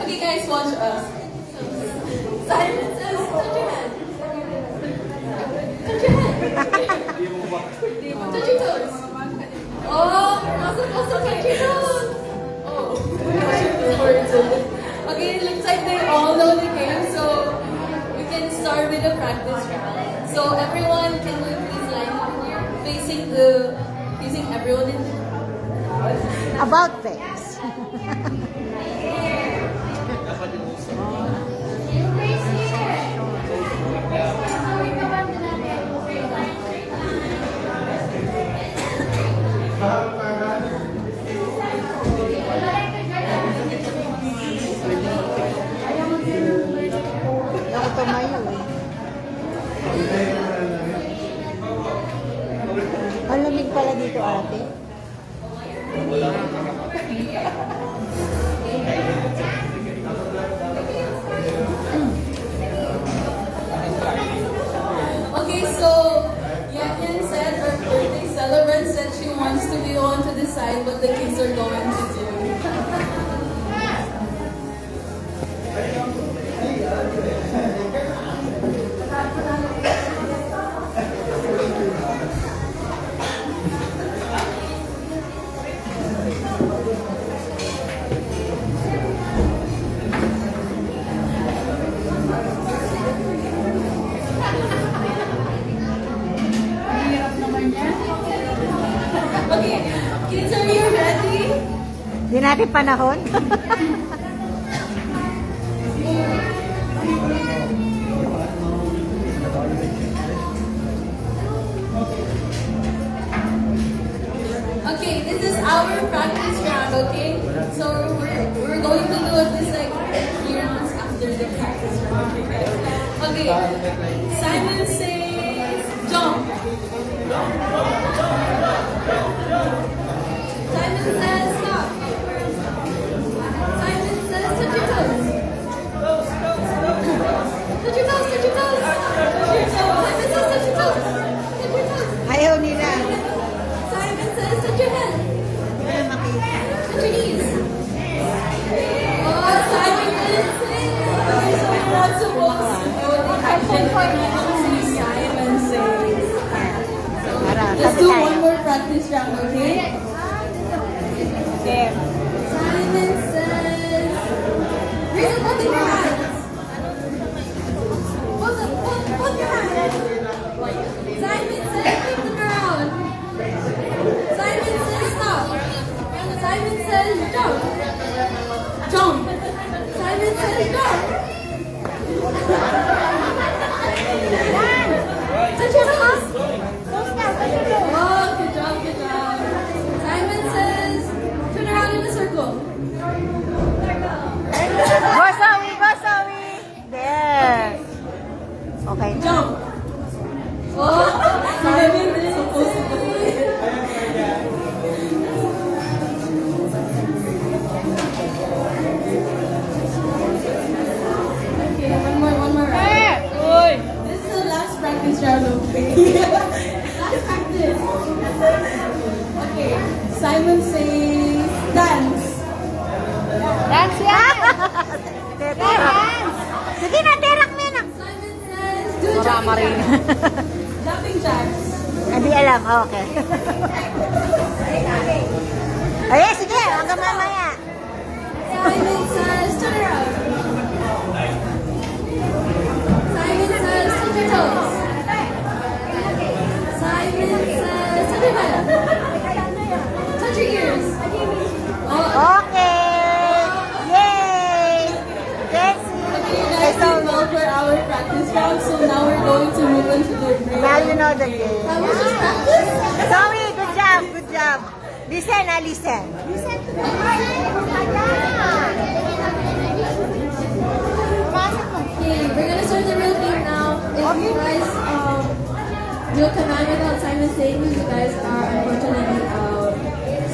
Okay, guys, watch us. Simon says, touch your hand. Touch your hand. Touch your toes. Oh, we're not supposed to touch your toes. Oh, okay, it looks like they all know the game, so we can start with the practice round. So everyone, can we please line up here, facing everyone in the crowd? About face. Ako tumayo eh. Ang lamig pala dito, ate. Okay, so Yan said, our birthday celebrant said she wants to be the one to decide what the kids are going to do. Okay, kids, are you ready? Di natin panahon. Okay, this is our practice round, okay? So we're going to do this like 3 rounds after the practice round, okay? Okay, Simon says jump. Simon says stop. Simon says touch your toes. Touch your toes, touch your toes. Touch your toes. Simon says touch your toes. Touch your toes. Ayaw nila. Simon says touch your head. Wala makita. Touch your knees. Oh, Simon didn't say it. Okay, so we're not supposed to do the action. Simon says. Let's do one more practice round, okay? Okay. Simon says, raise both of your hands. Both your hands. Simon says, flip them around. Simon says, stop. Simon says, jump. Jump. Simon says, jump. Touch your toes. Oh, good job, good job. Simon says, turn around in a circle. Go, Zoe! Go, Zoe! There. Okay. Jump. Oh, Simon is supposed to do it. Okay, one more round. This is the last practice round, okay? Last practice. Okay, Simon says dance. Dance yan! Dance! Sige na, terak mo na. Simon says do Marama rin. jumping jacks. Hindi alam. Okay. Ay, sige. Hanggang mamaya. Simon says turn around. Simon says touch your toes. Simon says touch your head. Touch your ears. Oh, Okay. Yay! Thanks. okay, you guys did well for our practice round, so now we're going to move into the break. Now you know the game. That was just practice. Zoe, good job. Good job. Listen, listen. Listen to the Okay, we're gonna start the real game now. If you guys do a command without Simon saying, you guys are unfortunately out.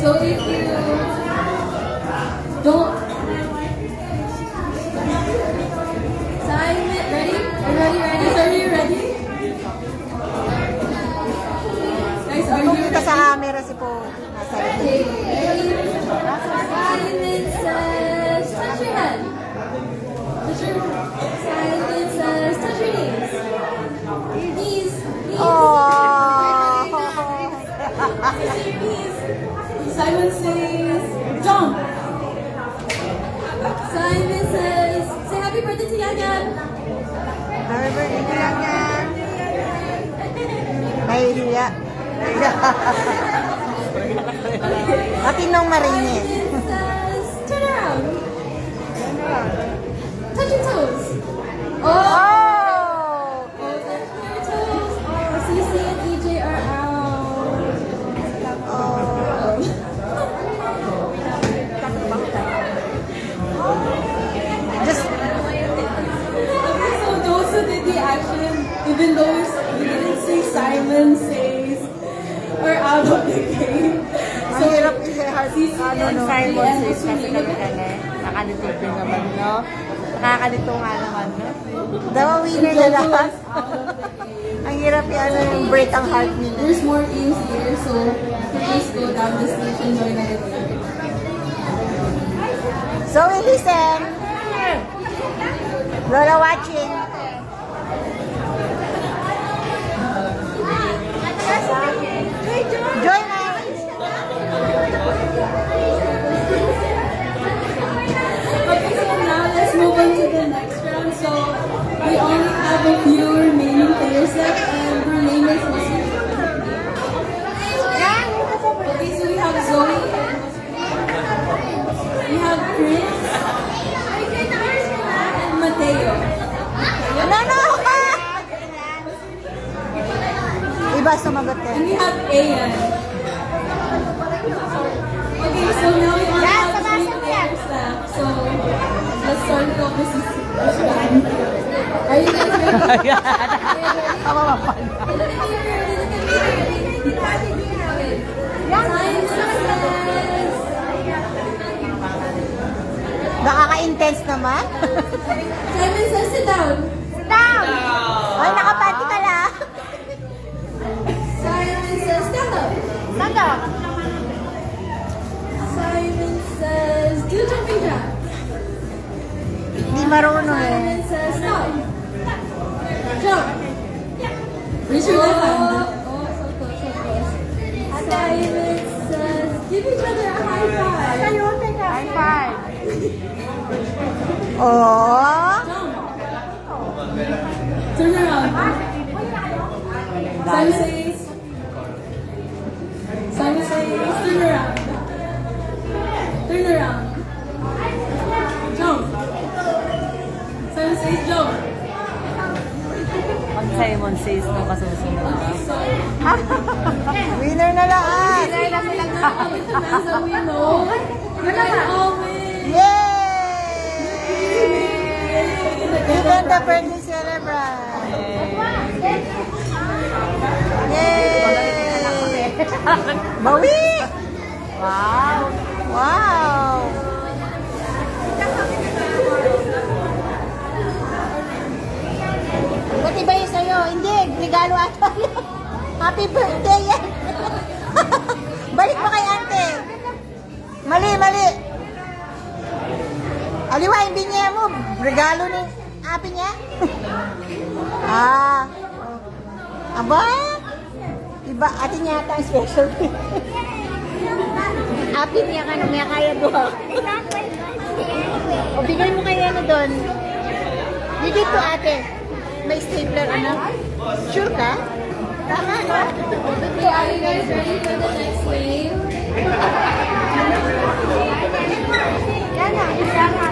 So if you don't, Simon, ready? Everybody ready? Are you ready? Guys, are you Pumunta ready? sa camera si Po. Nasa Okay, ready? Simon says, touch your head. birthday to Yan Yan! Happy birthday to Yan Yan. Nahihiya. Matinong marinis. Princess, turn around. Touch your toes. Oh! Oh! Touch your toes. Oh, CC and EJ are out. Oh! Just, So those who did the action, even those who didn't say Simon says, are out of the game. ang hirap i-heart, CC ano and no? Simon says kasi kami nakalito din naman, no? Nakakalito nga naman, no? Dawa winner na lahat. Ang hirap i-ano yung break ang heart nila. There's more games here, so please go down the stage and join the game. So we listen. Lola watching. Join us. Okay, so now let's move on to the next round. So we only have a few remaining players left, and their name is Lucy. Okay, so we have Zoe. We have Chris. And Mateo. No, no. Iba sumagot And din. we have Ayan. Okay, so now we only have 3 players left. So let's start it off with Susan. Are you guys ready? Nakaka-intense naman. Simon says sit down. Sit down. Ay, nakapati ka lang. Simon says stand up. Stand up. Simon says do jumping jack. Hindi marunong eh. Simon says stop. Jump. Raise your left hand. Oh, so close, so close. Simon says give each other a high five. High five. Oh. Jump. Turn around. Simon says turn around. Turn around. Jump. Simon says jump. Pag Simon says nung kasusunod. Okay, so Winner na lahat. with the ones that we know, you guys all win. Yay! Even the birthday celebrant. Yay! Bawi! Wow! Wow! Ba't iba yung sa'yo? Hindi, regalo ata. Happy birthday yan. Balik pa kay ante. Mali, mali. Aliwa, hindi niya mo. Regalo ni api niya. Ah. Aba? Iba, atin yata ang special. Api niya ka nung kaya doon. O, bigay mo kay ano doon. Bigay to ate. May stapler, ano? Sure ka? Tama, no? Okay, are you guys ready for the next game? Yan na, isa na.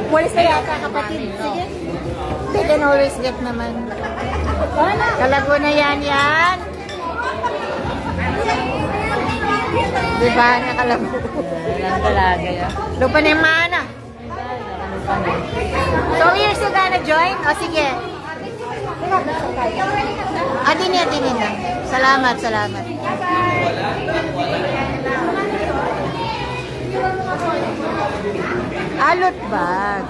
Walis na yata, kapatid. Sige. They can always get naman. Kalago na yan, yan. Diba, nakalago. Walang talaga yan. Lupa na yung mana. So, you're still gonna join? O, sige. Atinin na. Salamat, salamat. Alot bag.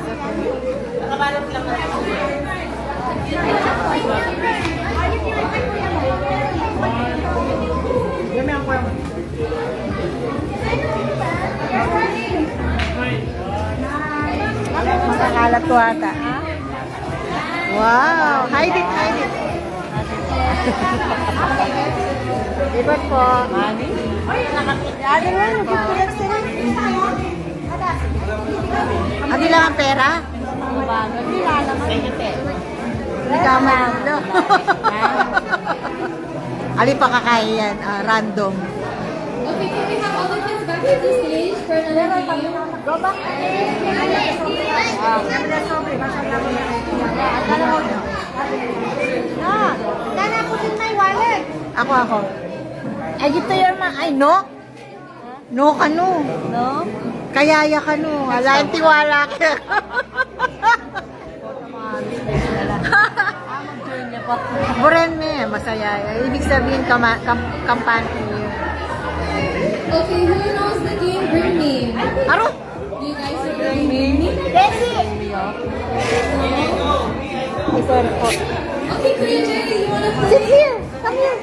Makakalat ko ata. Wow! Hide it, hide it. Ibat po. Mami? Ano yun? Nagpipilak sila. Ano lang ang pera? Hindi ka mahalo. Ali pa kakain yan. Random. Okay, can we have all the kids back to the stage for another game? Go back. Ako. Ay, dito yung mga, ay, no? No ka, no. No? Kayaya ka, no. Wala yung tiwala ka. Mag-join niya pa. Buren me, masaya. Ibig sabihin, kampante niyo. Okay, who knows the game Bring Me? Aro? Do you guys know the game Bring Me? Desi! Okay, Kuya Jerry, you wanna play? Sit here! Come here!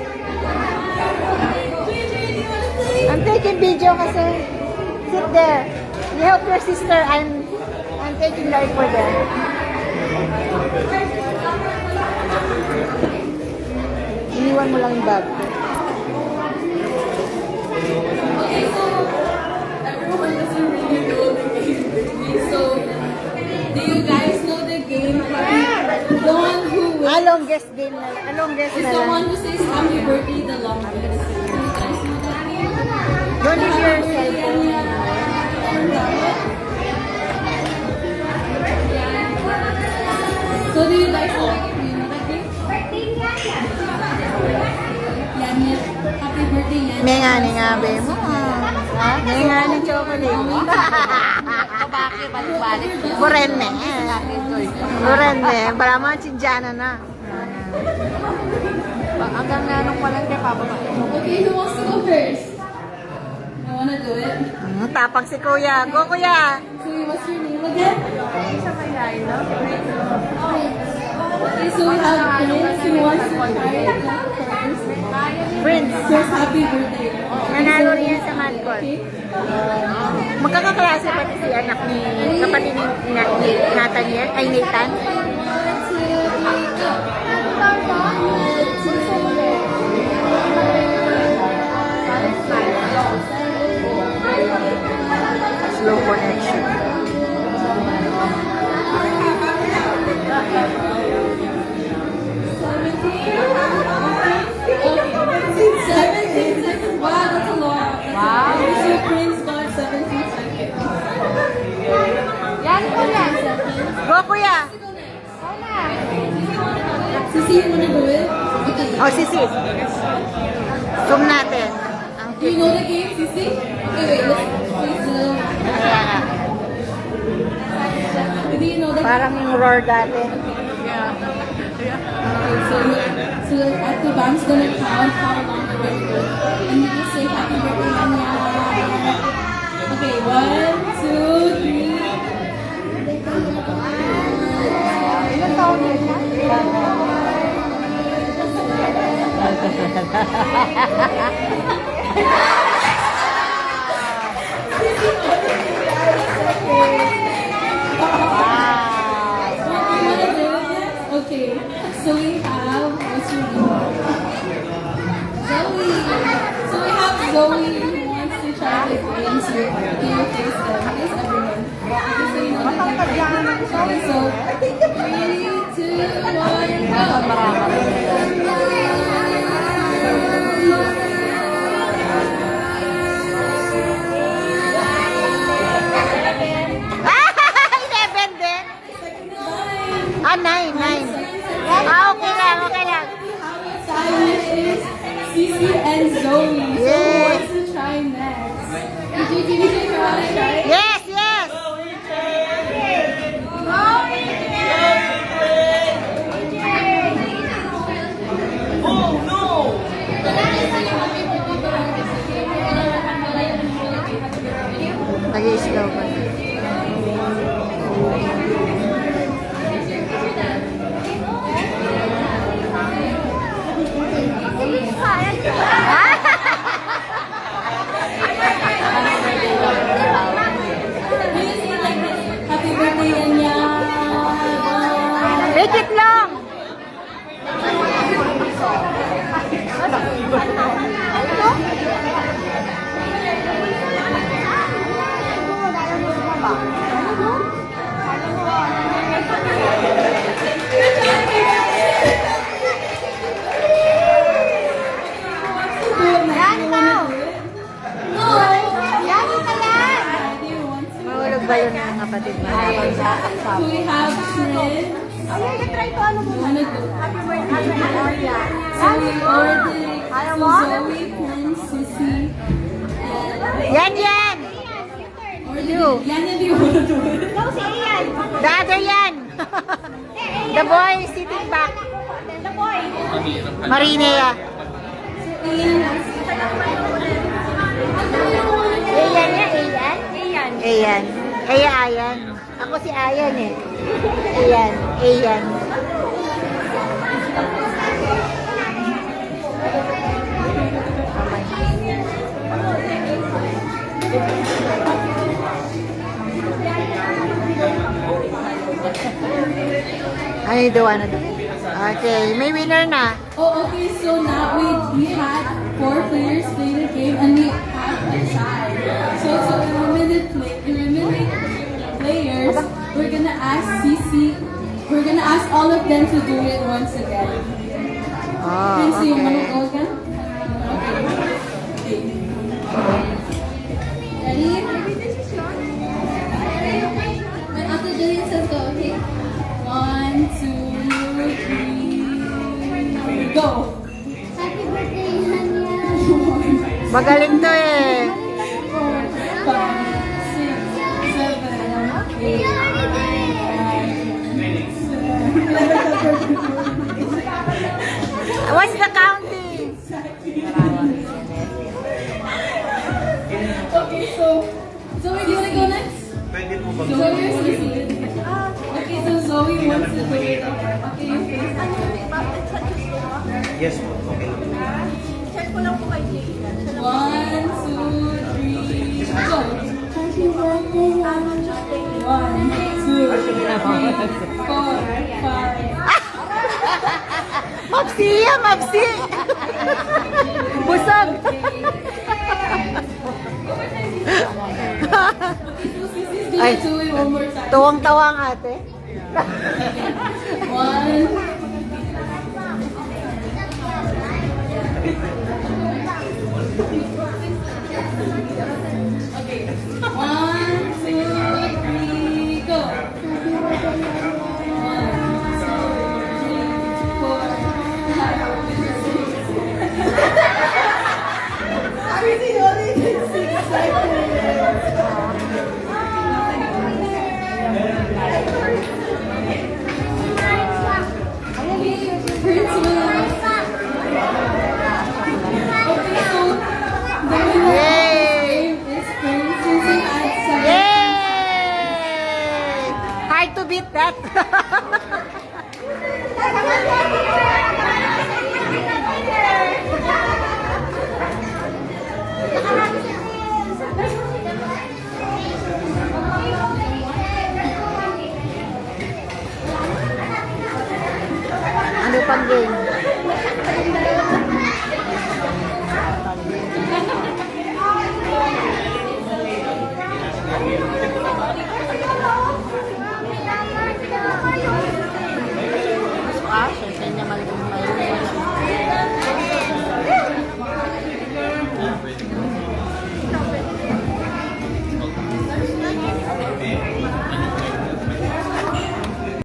Kuya Jerry, do you wanna play? I'm taking video kasi. Sit there. You help your sister. I'm taking live for them. Iniwan mo lang yung bag ko. Okay, so everyone doesn't really know the game Bring Me. So, do you guys know the game? The one who wins Longest game na lang. Longest is na the lang. one who says happy birthday the longest. Do you guys know that game? Don't use your cellphone. So do you guys know that game? Do you know that game? Yan. Happy birthday, Yan. May nga ni nga, be mo. May nga ni chocolate. Bakit? Balik-balik. Buren me. Buren me. Para mga chinjana na. Hanggang nanong pa lang kay Papa. Okay, who wants to go first? I wanna do it. Tapang si kuya. Go, kuya. So what's your name again? Okay, so we have Prince who wants to try it first. Prince. First, happy birthday. Nanalo rin yan sa Madcon. Okay. Magkakaklase pati si anak ni kapatid ni Nathaniel, ay Nathan. 1, 2, 3, go. Slow connection. Okay. 17 seconds. Wow, that's a lot. Wow. So Prince got 17 seconds. Yan po yan. Go, kuya! Sisi, you wanna do it? Okay. O, sisi. Zoom natin. Ang Do you know the game, Sisi? Okay, wait, let's please do. kaya nga. Do you know the game? Parang yung roar dati. Okay, so at the band's gonna count how long the birthday goes. And you just say happy birthday, Anya. Okay, 1, 2, 3. Ilan taon yun na? Okay, so we have, what's your name? Zoe. So we have Zoe who wants to try the games here. Can you face them? Face everyone. Okay, so you know the game. Okay, so 3, 2, 1, go. Eleven din? Ah, 9. Okay lang. Time is Sisi and Zoe. So who Yes. wants to try next? Did you want to try? Yes! Nag-i-slow pa. Happy birthday, Anya. Make it long! ba yun ng kapatid mo? So we have Trin. Happy birthday, Arya. So we ordered so Zoe, Prince, Sissy. Yan, yan! You. Yan yung di mo na The other yan! The boy is sitting back. Marinea. Ayan niya, Ayan? Ayan. Kaya Ayan. Ako si Ayan eh. Ayan, Ayan. Ay, do ano do? Okay, may winner na. Oh, okay. So now we had 4 players play the game and we have a tie. So eliminate players. We're gonna ask Sisi. We're gonna ask all of them to do it once again. Oh, Prince, you wanna okay. go again? Okay. Ready? When after Julian says go, okay? 1, 2, 3, go! Happy birthday, Hanya! Magaling to eh. 4, 5, 6, 7, 8, What's the counting? Okay, so Zoe, do you wanna go next? Pwede po ba? Zoe, where's Sissy? Okay, so Zoe wants to do it. Okay, you face. Yes po, okay lang. 1, 2, 3, go! Happy birthday, Hanya! 1, 2, 3, 4, 5. Mapsi yan, mapsi! Busog! Do Ay. it to it one more time. Tuwang-tawa ang ate. 1. Okay. 1, 2, 3, go. 1, 2, 3, beat that. Ano pang game?